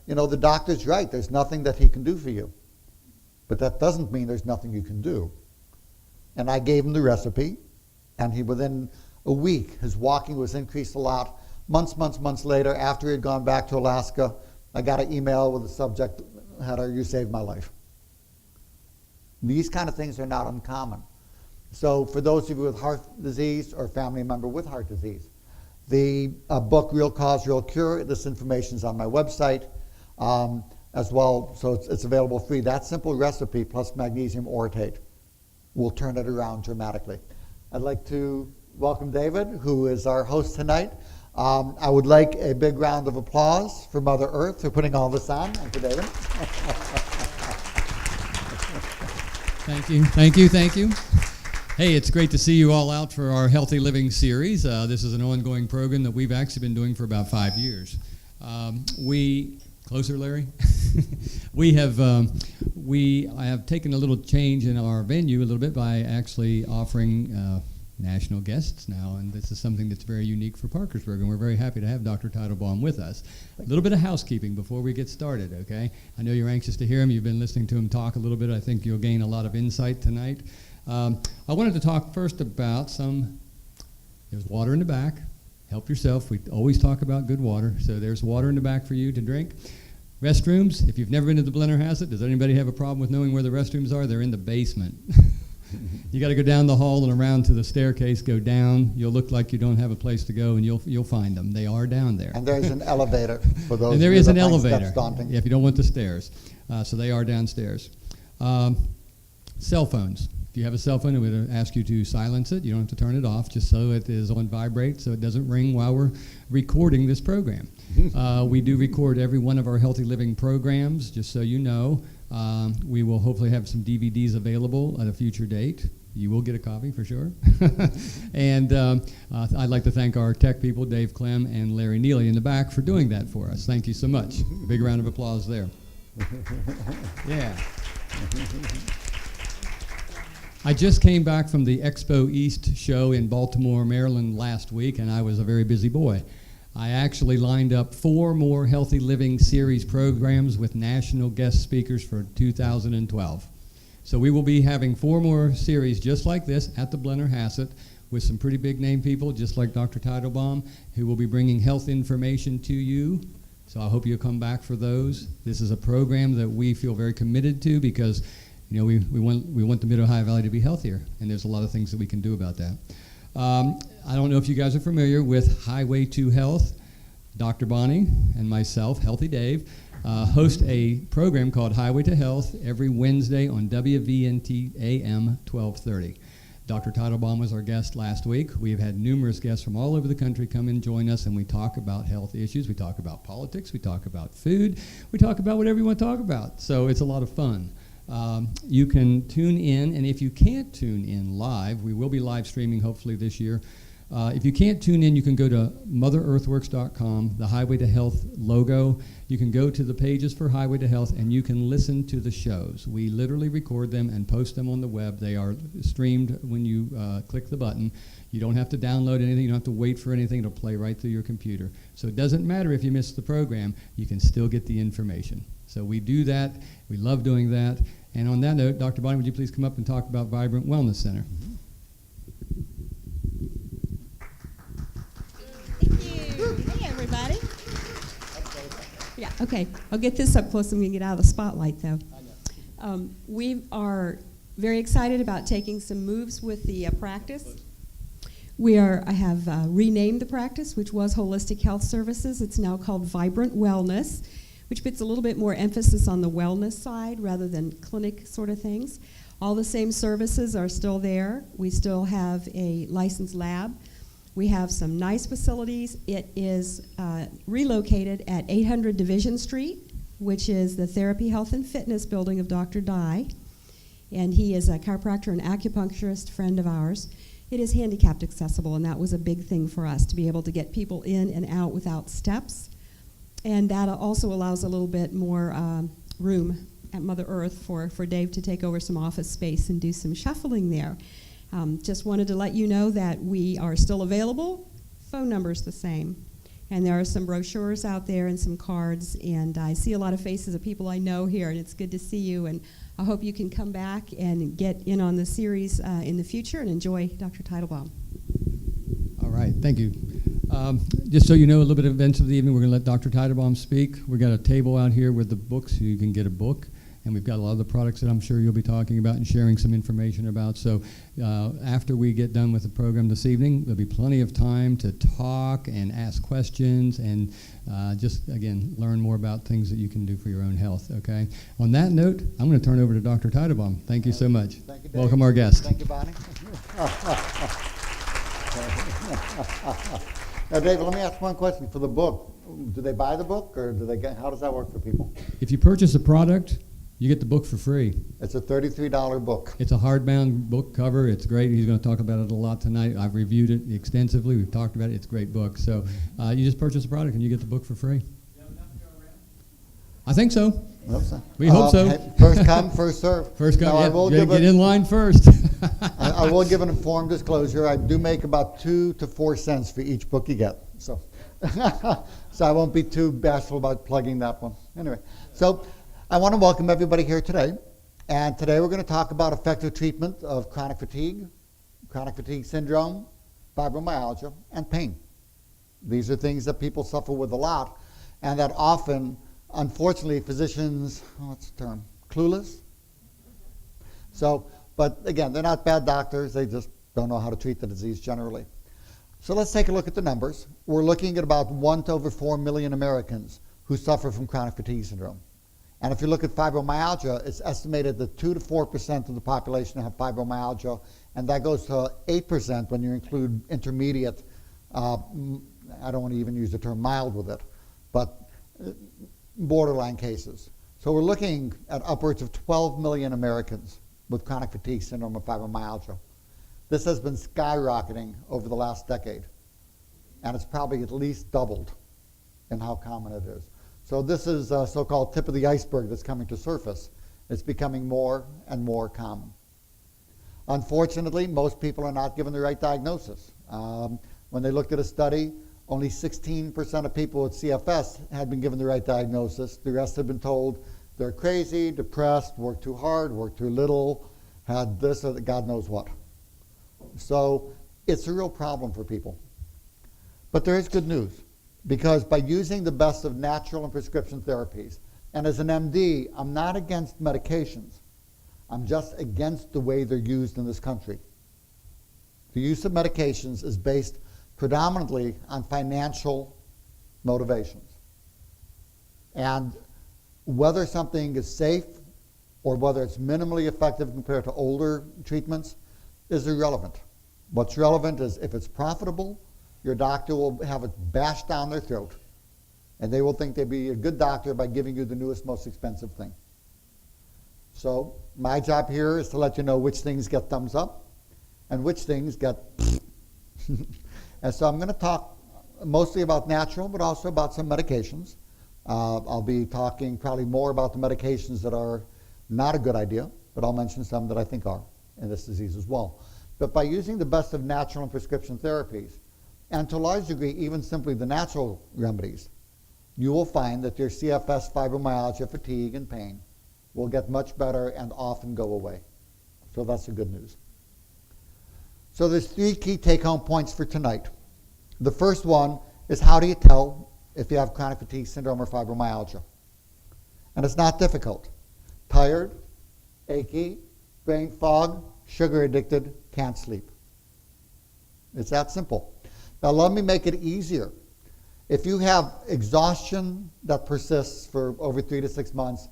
the doctor's right. There's nothing that he can do for you. But that doesn't mean there's nothing you can do. And I gave him the recipe, and within a week, his walking was increased a lot. Months later, after he had gone back to Alaska, I got an email with the subject, you saved my life. These kind of things are not uncommon. So for those of you with heart disease or family member with heart disease, the book, Real Cause, Real Cure, this information is on my website as well, so it's available free. That simple recipe plus magnesium orotate will turn it around dramatically. I'd like to welcome David, who is our host tonight. I would like a big round of applause for Mother Earth for putting all this on, and for David. Thank you. Hey, it's great to see you all out for our Healthy Living series. This is an ongoing program that we've actually been doing for about 5 years. Closer, Larry? We have taken a little change in our venue a little bit by actually offering national guests now, and this is something that's very unique for Parkersburg, and we're very happy to have Dr. Teitelbaum with us. A little bit of housekeeping before we get started, okay? I know you're anxious to hear him. You've been listening to him talk a little bit. I think you'll gain a lot of insight tonight. I wanted to talk first about there's water in the back. Help yourself. We always talk about good water, so there's water in the back for you to drink. Restrooms, if you've never been to the Blenner Hassett, does anybody have a problem with knowing where the restrooms are? They're in the basement. You got to go down the hall and around to the staircase, go down. You'll look like you don't have a place to go, and you'll find them. They are down there. And there's an elevator for those. And there is an elevator. That's daunting. If you don't want the stairs, so they are downstairs. Cell phones. If you have a cell phone, I'm going to ask you to silence it. You don't have to turn it off, just so it is on vibrate, so it doesn't ring while we're recording this program. We do record every one of our Healthy Living programs, just so you know. We will hopefully have some DVDs available at a future date. You will get a copy for sure. And I'd like to thank our tech people, Dave Clem and Larry Neely in the back, for doing that for us. Thank you so much. A big round of applause there. Yeah. I just came back from the Expo East show in Baltimore, Maryland last week, and I was a very busy boy. I actually lined up 4 more Healthy Living series programs with national guest speakers for 2012. So we will be having 4 more series just like this at the Blenner Hassett with some pretty big name people, just like Dr. Teitelbaum, who will be bringing health information to you. So I hope you'll come back for those. This is a program that we feel very committed to because we want the Mid-Ohio Valley to be healthier, and there's a lot of things that we can do about that. I don't know if you guys are familiar with Highway to Health. Dr. Bonnie and myself, Healthy Dave, host a program called Highway to Health every Wednesday on WVNT AM 1230. Dr. Teitelbaum was our guest last week. We have had numerous guests from all over the country come and join us, and we talk about health issues. We talk about politics. We talk about food. We talk about whatever you want to talk about. So it's a lot of fun. You can tune in, and if you can't tune in live, we will be live streaming hopefully this year. If you can't tune in, you can go to MotherEarthWorks.com, the Highway to Health logo. You can go to the pages for Highway to Health, and you can listen to the shows. We literally record them and post them on the web. They are streamed when you click the button. You don't have to download anything. You don't have to wait for anything. It'll play right through your computer. So it doesn't matter if you miss the program. You can still get the information. So we do that. We love doing that. And on that note, Dr. Bonnie, would you please come up and talk about Vibrant Wellness Center? Thank you. Hey, everybody. Yeah, okay. I'll get this up close and we can get out of the spotlight, though. We are very excited about taking some moves with the practice. I have renamed the practice, which was Holistic Health Services. It's now called Vibrant Wellness, which puts a little bit more emphasis on the wellness side rather than clinic sort of things. All the same services are still there. We still have a licensed lab. We have some nice facilities. It is relocated at 800 Division Street, which is the Therapy, Health, and Fitness building of Dr. Dye. And he is a chiropractor and acupuncturist friend of ours. It is handicapped accessible, and that was a big thing for us, to be able to get people in and out without steps. And that also allows a little bit more room at Mother Earth for Dave to take over some office space and do some shuffling there. Just wanted to let you know that we are still available. Phone number's the same. And there are some brochures out there and some cards, and I see a lot of faces of people I know here, and it's good to see you, and I hope you can come back and get in on the series in the future and enjoy Dr. Teitelbaum. All right, thank you. Just so you know a little bit of events of the evening, we're going to let Dr. Teitelbaum speak. We've got a table out here with the books, so you can get a book. And we've got a lot of the products that I'm sure you'll be talking about and sharing some information about. So after we get done with the program this evening, there'll be plenty of time to talk and ask questions and just, again, learn more about things that you can do for your own health, okay? On that note, I'm going to turn over to Dr. Teitelbaum. Thank you so much. Thank you, Dave. Welcome our guest. Thank you, Bonnie. Now, David, let me ask one question. For the book, do they buy the book, or do they get? How does that work for people? If you purchase a product, you get the book for free. It's a $33 book. It's a hardbound book cover. It's great. He's going to talk about it a lot tonight. I've reviewed it extensively. We've talked about it. It's a great book. So you just purchase a product and you get the book for free. I think so. We hope so. Hey, first come, first serve. First come, Now, I yeah, will get give in line first. I will give an informed disclosure. I do make about 2 to 4 cents for each book you get. So, so I won't be too bashful about plugging that one. Anyway, so I want to welcome everybody here today. And today we're going to talk about effective treatment of chronic fatigue syndrome, fibromyalgia, and pain. These are things that people suffer with a lot, and that often, unfortunately, physicians, what's the term, clueless? So, but again, they're not bad doctors. They just don't know how to treat the disease generally. So let's take a look at the numbers. We're looking at about 1 to over 4 million Americans who suffer from chronic fatigue syndrome. And if you look at fibromyalgia, it's estimated that 2 to 4% of the population have fibromyalgia, and that goes to 8% when you include intermediate, I don't want to even use the term mild with it, but borderline cases. So we're looking at upwards of 12 million Americans with chronic fatigue syndrome or fibromyalgia. This has been skyrocketing over the last decade, and it's probably at least doubled in how common it is. So this is a so-called tip of the iceberg that's coming to surface. It's becoming more and more common. Unfortunately, most people are not given the right diagnosis. When they looked at a study, only 16% of people with CFS had been given the right diagnosis. The rest had been told they're crazy, depressed, work too hard, work too little, had this or God knows what. So it's a real problem for people. But there is good news, because by using the best of natural and prescription therapies, and as an MD, I'm not against medications. I'm just against the way they're used in this country. The use of medications is based predominantly on financial motivations. And whether something is safe or whether it's minimally effective compared to older treatments is irrelevant. What's relevant is if it's profitable, your doctor will have it bashed down their throat, and they will think they'd be a good doctor by giving you the newest, most expensive thing. So my job here is to let you know which things get thumbs up and which things get and so I'm going to talk mostly about natural, but also about some medications. I'll be talking probably more about the medications that are not a good idea, but I'll mention some that I think are in this disease as well. But by using the best of natural and prescription therapies, and to a large degree even simply the natural remedies, you will find that your CFS, fibromyalgia, fatigue, and pain will get much better and often go away. So that's the good news. So there's 3 key take-home points for tonight. The first one is, how do you tell if you have chronic fatigue syndrome or fibromyalgia? And it's not difficult. Tired, achy, brain fog, sugar addicted, can't sleep. It's that simple. Now let me make it easier. If you have exhaustion that persists for over 3 to 6 months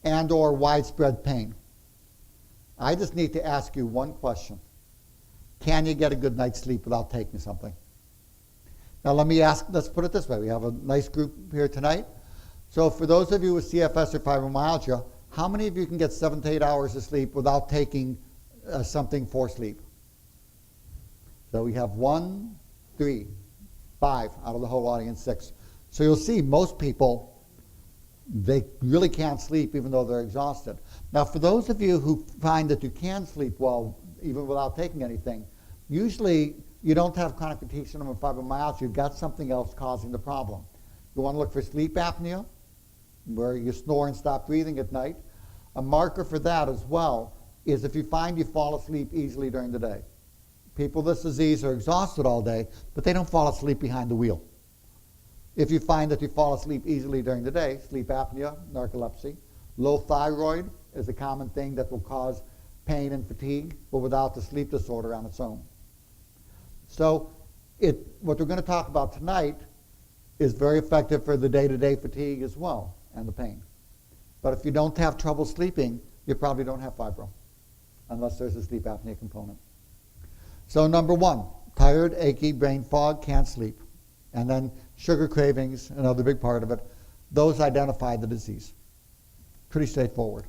and or widespread pain, I just need to ask you one question. Can you get a good night's sleep without taking something? Now let's put it this way. We have a nice group here tonight. So for those of you with CFS or fibromyalgia, how many of you can get 7 to 8 hours of sleep without taking something for sleep? So we have 1, 3, 5 out of the whole audience, 6. So you'll see most people, they really can't sleep even though they're exhausted. Now for those of you who find that you can sleep well even without taking anything, usually you don't have chronic fatigue syndrome and fibromyalgia, you've got something else causing the problem. You want to look for sleep apnea, where you snore and stop breathing at night. A marker for that as well is if you find you fall asleep easily during the day. People with this disease are exhausted all day, but they don't fall asleep behind the wheel. If you find that you fall asleep easily during the day, sleep apnea, narcolepsy. Low thyroid is a common thing that will cause pain and fatigue, but without the sleep disorder on its own. So what we're going to talk about tonight is very effective for the day-to-day fatigue as well, and the pain. But if you don't have trouble sleeping, you probably don't have fibro, unless there's a sleep apnea component. So number one, tired, achy, brain fog, can't sleep. And then sugar cravings, another big part of it. Those identify the disease. Pretty straightforward.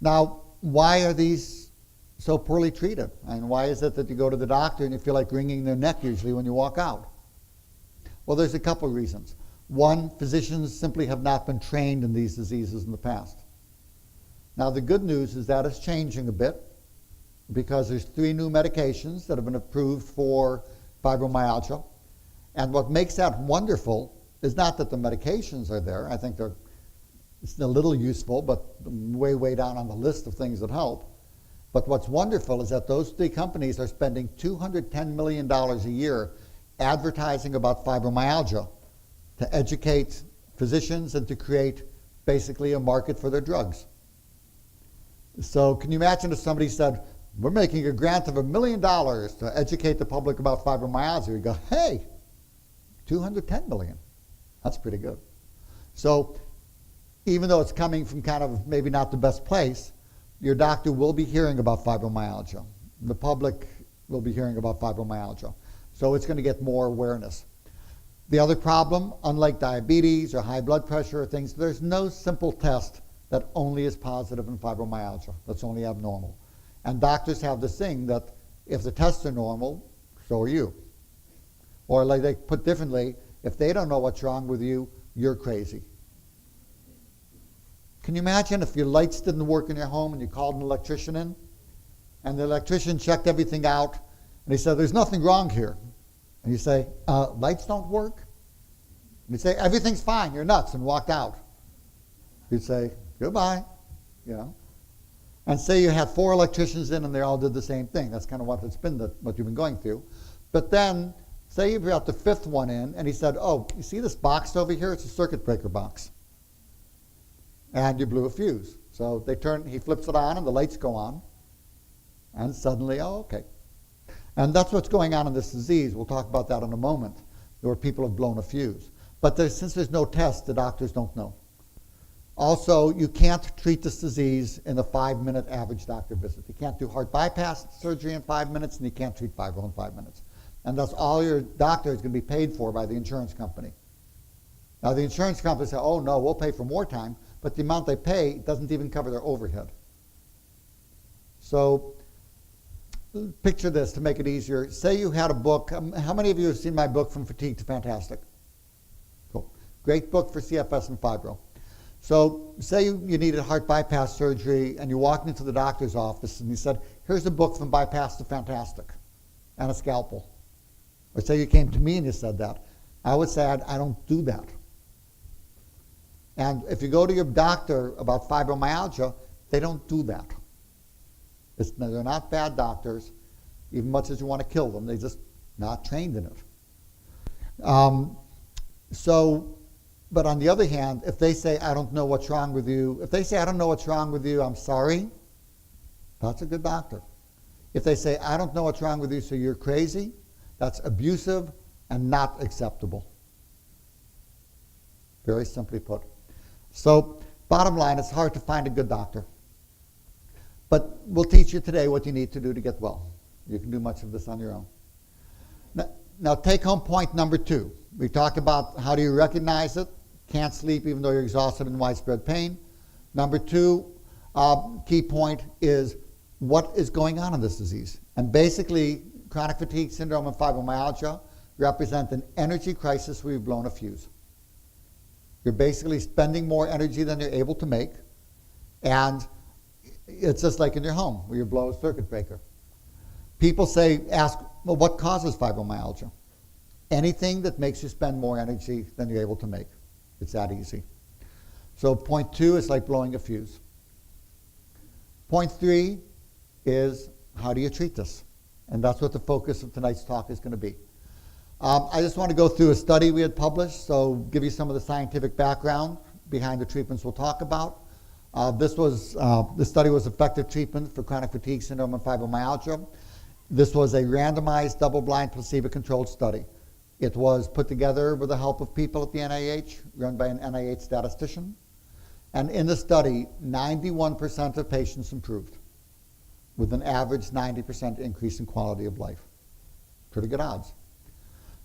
Now, why are these so poorly treated? And why is it that you go to the doctor and you feel like wringing their neck usually when you walk out? Well, there's a couple of reasons. One, physicians simply have not been trained in these diseases in the past. Now, the good news is that it's changing a bit because there's 3 new medications that have been approved for fibromyalgia. And what makes that wonderful is not that the medications are there. I think it's a little useful, but way, way down on the list of things that help. But what's wonderful is that those 3 companies are spending $210 million a year advertising about fibromyalgia to educate physicians and to create basically a market for their drugs. So can you imagine if somebody said, we're making a grant of $1 million to educate the public about fibromyalgia? You go, hey, 210 million. That's pretty good. So even though it's coming from kind of maybe not the best place, your doctor will be hearing about fibromyalgia. The public will be hearing about fibromyalgia. So it's going to get more awareness. The other problem, unlike diabetes or high blood pressure or things, there's no simple test that only is positive in fibromyalgia. That's only abnormal. And doctors have this thing that if the tests are normal, so are you. Or like they put differently, if they don't know what's wrong with you, you're crazy. Can you imagine if your lights didn't work in your home and you called an electrician in, and the electrician checked everything out, and he said, there's nothing wrong here. And you say, lights don't work? And you say, everything's fine, you're nuts, and walked out. You'd say, goodbye, you know. And say you had 4 electricians in and they all did the same thing. That's kind of what it's been, what you've been going through. But then, say you brought the 5th one in and he said, oh, you see this box over here? It's a circuit breaker box. And you blew a fuse. So he flips it on and the lights go on. And suddenly, oh, okay. And that's what's going on in this disease. We'll talk about that in a moment, where people have blown a fuse. But since there's no test, the doctors don't know. Also, you can't treat this disease in a 5-minute average doctor visit. You can't do heart bypass surgery in 5 minutes, and you can't treat fibro in 5 minutes. And that's all your doctor is going to be paid for by the insurance company. Now, the insurance company say, oh, no, we'll pay for more time, but the amount they pay doesn't even cover their overhead. So picture this to make it easier. Say you had a book. How many of you have seen my book, From Fatigue to Fantastic? Cool. Great book for CFS and fibro. So say you needed heart bypass surgery and you walked into the doctor's office and he said, here's a book From Bypass to Fantastic and a scalpel. Or say you came to me and you said that. I would say, I don't do that. And if you go to your doctor about fibromyalgia, they don't do that. They're not bad doctors, even much as you want to kill them. They're just not trained in it. But on the other hand, if they say, I don't know what's wrong with you, if they say, I don't know what's wrong with you, I'm sorry, that's a good doctor. If they say, I don't know what's wrong with you, so you're crazy, that's abusive and not acceptable. Very simply put. So, bottom line, it's hard to find a good doctor. But we'll teach you today what you need to do to get well. You can do much of this on your own. Now take home point number 2. We talked about how do you recognize it. Can't sleep even though you're exhausted and widespread pain. Number 2, key point is what is going on in this disease. And basically, chronic fatigue syndrome and fibromyalgia represent an energy crisis where you've blown a fuse. You're basically spending more energy than you're able to make, and it's just like in your home where you blow a circuit breaker. People say, ask, Well, what causes fibromyalgia? Anything that makes you spend more energy than you're able to make. It's that easy. So point 2 is like blowing a fuse. Point 3 is how do you treat this? And that's what the focus of tonight's talk is going to be. I just want to go through a study we had published, so give you some of the scientific background behind the treatments we'll talk about. This study was effective treatment for chronic fatigue syndrome and fibromyalgia. This was a randomized, double-blind, placebo-controlled study. It was put together with the help of people at the NIH, run by an NIH statistician. And in the study, 91% of patients improved, with an average 90% increase in quality of life. Pretty good odds.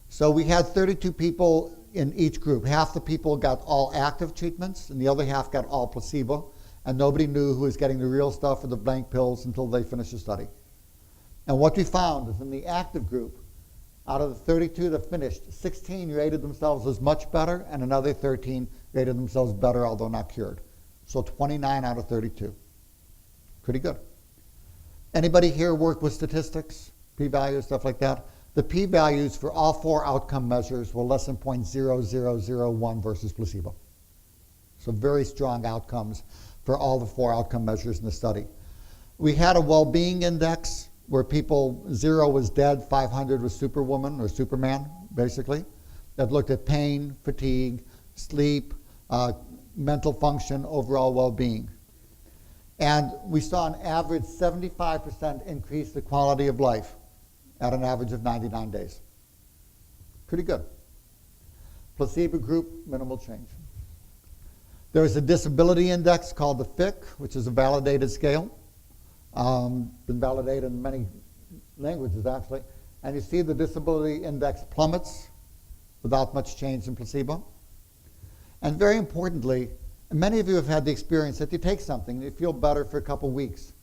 So we had 32 people in each group. Half the people got all active treatments, and the other half got all placebo, and nobody knew who was getting the real stuff or the blank pills until they finished the study. And what we found is in the active group, out of the 32 that finished, 16 rated themselves as much better, and another 13 rated themselves better, although not cured. So 29 out of 32. Pretty good. Anybody here work with statistics, p-values, stuff like that? The p-values for all 4 outcome measures were less than 0.0001 versus placebo. So very strong outcomes for all the 4 outcome measures in the study. We had a well-being index where people, 0 was dead, 500 was superwoman or superman, basically, that looked at pain, fatigue, sleep, mental function, overall well-being. And we saw an average 75% increase the quality of life at an average of 99 days. Pretty good. Placebo group, minimal change. There is a disability index called the FIC, which is a validated scale. Been validated in many languages, actually. And you see the disability index plummets without much change in placebo. And very importantly, many of you have had the experience that you take something, you feel better for a couple weeks,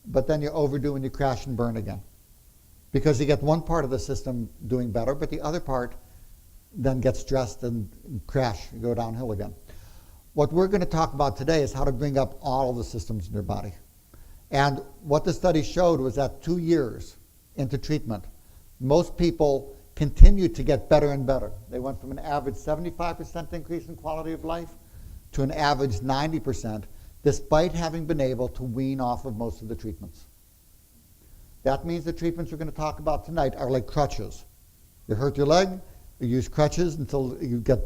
but then you overdo and you crash and burn again. Because you get one part of the system doing better, but the other part then gets stressed and crash, you go downhill again. What we're going to talk about today is how to bring up all of the systems in your body. And what the study showed was that 2 years into treatment, most people continued to get better and better. They went from an average 75% increase in quality of life to an average 90%, despite having been able to wean off of most of the treatments. That means the treatments we're going to talk about tonight are like crutches. You hurt your leg, you use crutches until you get better.